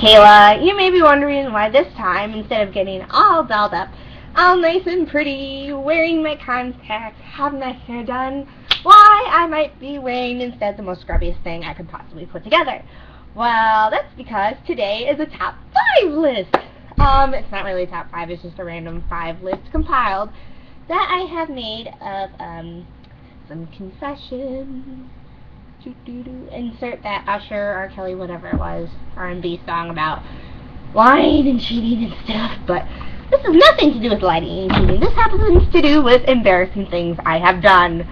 Kayla. You may be wondering why this time, instead of getting all dolled up, all nice and pretty, wearing my contacts, having my hair done, why I might be wearing instead the most scrubbiest thing I could possibly put together. Well, that's because today is a top 5 list. It's not really a top 5, it's just a random 5 list compiled that I have made of, some confessions. Insert that Usher, R. Kelly, whatever it was, R&B song about lying and cheating and stuff, but this has nothing to do with lying and cheating. This happens to do with embarrassing things I have done,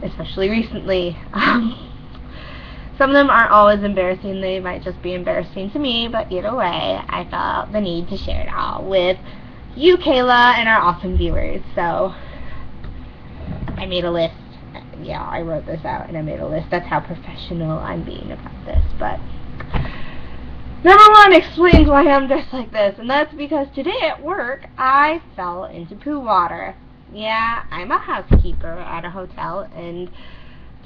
especially recently. Some of them aren't always embarrassing, they might just be embarrassing to me, but either way, I felt the need to share it all with you, Kayla, and our awesome viewers. So, I made a list. Yeah, I wrote this out and I made a list. That's how professional I'm being about this. But number 1 explains why I'm dressed like this, and that's because today at work I fell into poo water. Yeah, I'm a housekeeper at a hotel, and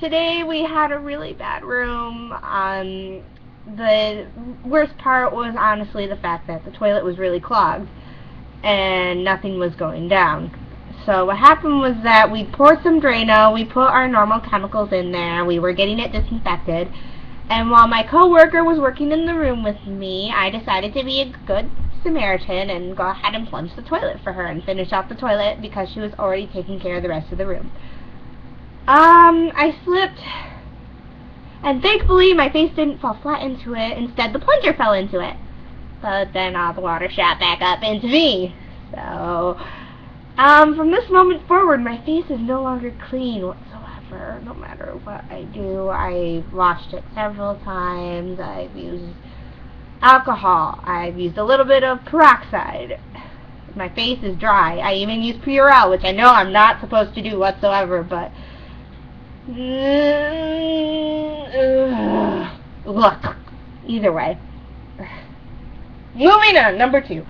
today we had a really bad room. The worst part was honestly the fact that the toilet was really clogged and nothing was going down. So what happened was that we poured some Drano, we put our normal chemicals in there, we were getting it disinfected, and while my coworker was working in the room with me, I decided to be a good Samaritan and go ahead and plunge the toilet for her and finish off the toilet because she was already taking care of the rest of the room. I slipped, and thankfully my face didn't fall flat into it, instead the plunger fell into it. But then all the water shot back up into me. So from this moment forward, my face is no longer clean whatsoever, no matter what I do. I've washed it several times, I've used alcohol, I've used a little bit of peroxide. My face is dry. I even use Purell, which I know I'm not supposed to do whatsoever, but look, either way. Moving on, number 2.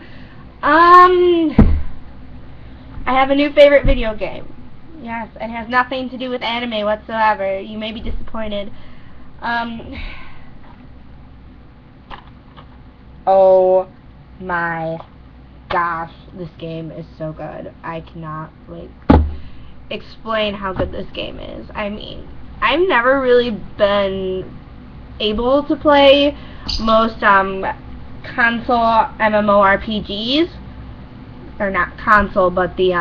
I have a new favorite video game. Yes, it has nothing to do with anime whatsoever. You may be disappointed. Oh my gosh, this game is so good. I cannot, explain how good this game is. I mean, I've never really been able to play most, console MMORPGs. Or not console, but the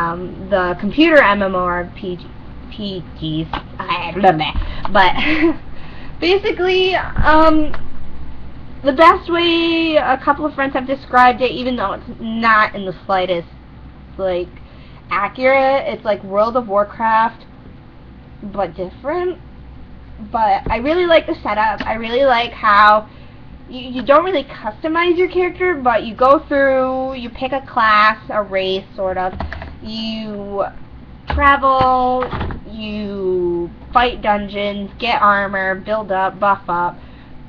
computer MMORPGs. But basically, the best way a couple of friends have described it, even though it's not in the slightest accurate, it's like World of Warcraft, but different. But I really like the setup. I really like how you don't really customize your character, but you go through, you pick a class, a race, sort of. You travel, you fight dungeons, get armor, build up, buff up,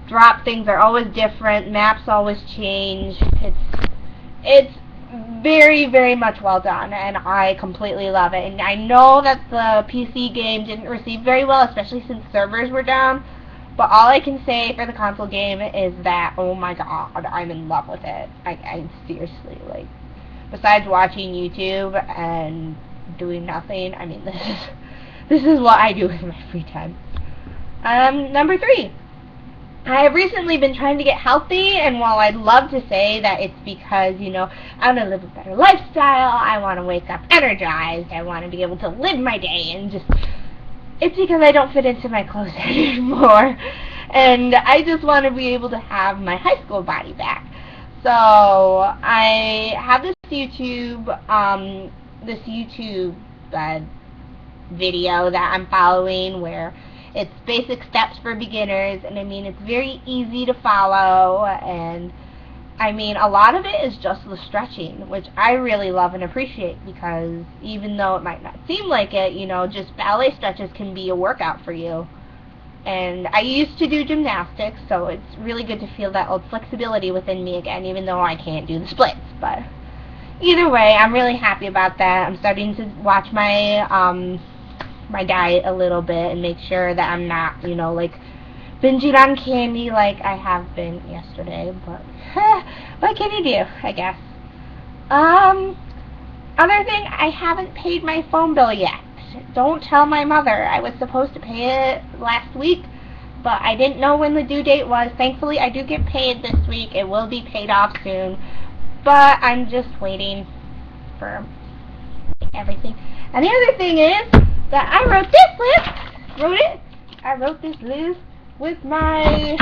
drop things are always different, maps always change. It's very, very much well done, and I completely love it. And I know that the PC game didn't receive very well, especially since servers were down. But all I can say for the console game is that, oh my god, I'm in love with it. I seriously, besides watching YouTube and doing nothing, I mean, this is what I do with my free time. Number 3. I have recently been trying to get healthy, and while I'd love to say that it's because, I want to live a better lifestyle, I want to wake up energized, I want to be able to live my day and just... It's because I don't fit into my clothes anymore, and I just want to be able to have my high school body back. So I have this YouTube video that I'm following where it's basic steps for beginners, and I mean it's very easy to follow, and I mean a lot of it is just the stretching, which I really love and appreciate, because even though it might not seem like it, just ballet stretches can be a workout for you. And I used to do gymnastics, so it's really good to feel that old flexibility within me again, even though I can't do the splits. But either way, I'm really happy about that. I'm starting to watch my my diet a little bit and make sure that I'm not, binging on candy like I have been yesterday, but what can you do, I guess. Other thing, I haven't paid my phone bill yet. Don't tell my mother. I was supposed to pay it last week, but I didn't know when the due date was. Thankfully, I do get paid this week. It will be paid off soon, but I'm just waiting for everything. And the other thing is that I wrote this list with my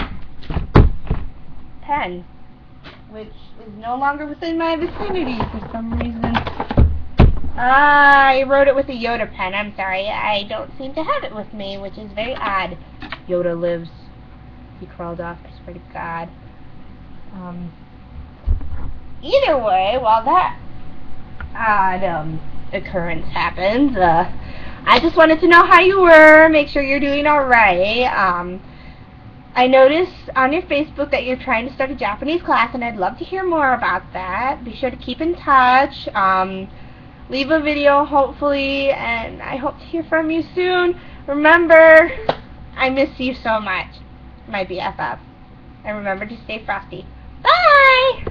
pen, which is no longer within my vicinity for some reason. I wrote it with a Yoda pen. I'm sorry. I don't seem to have it with me, which is very odd. Yoda lives. He crawled off. I swear to God. Either way, while that odd occurrence happens, I just wanted to know how you were. Make sure you're doing all right. I noticed on your Facebook that you're trying to start a Japanese class, and I'd love to hear more about that. Be sure to keep in touch. Leave a video, hopefully, and I hope to hear from you soon. Remember, I miss you so much, my BFF. And remember to stay frosty. Bye!